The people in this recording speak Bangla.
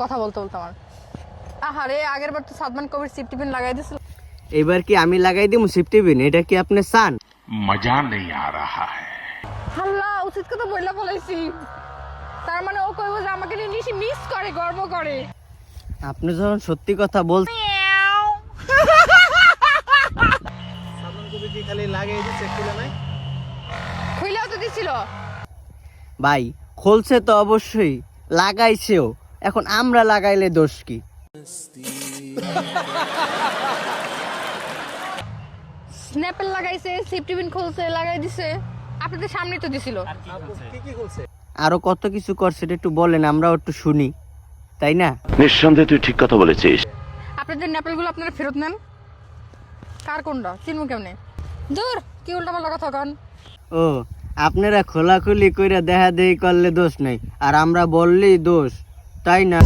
কথা বলতে বলতে আমার আহারে আগের বার তো সাদমান কবির সিফটি পিন লাগাই দিছিল। এবার কি আমি লাগাই দিমু সিফটি পিন? এটা কি আপনি চান? मजा नहीं आ रहा है। আল্লাহ উচিত কথা বইলা বলাইছি। তার মানে ও কইবো যে আমাকে নিয়ে নিশি মিস করে, গর্ব করে। আপনি যখন সত্যি কথা বলছেন সাদমান কবি কি খালি লাগাই দিছে খুলে নাই? খুইলাও তো দিছিল। ভাই খুলছে তো অবশ্যই, লাগাইছেও। এখন আমরা লাগাইলে দোষ কি? স্ন্যাপেল লাগাইছে, সিফটি পিন খুলছে, লাগাই দিছে। আপনাদের সামনেই তো দিছিল। আপু কি খুলছে? আরো কত কিছু করছে, এটা একটু বলেন, আমরাও একটু শুনি, তাই না? নিঃসন্দেহে তুই ঠিক কথা বলেছিস। আপনাদের ন্যাপেলগুলো আপনারা ফেরত নেন। কার কোনটা চিনবো কেমনে? দূর কি উল্টাপাল্টা কথা কন। ও, আপনারা খোলাখুলি কইরা দেখা দেহি করলে দোষ নাই, আর আমরা বললেই দোষ, তাই না?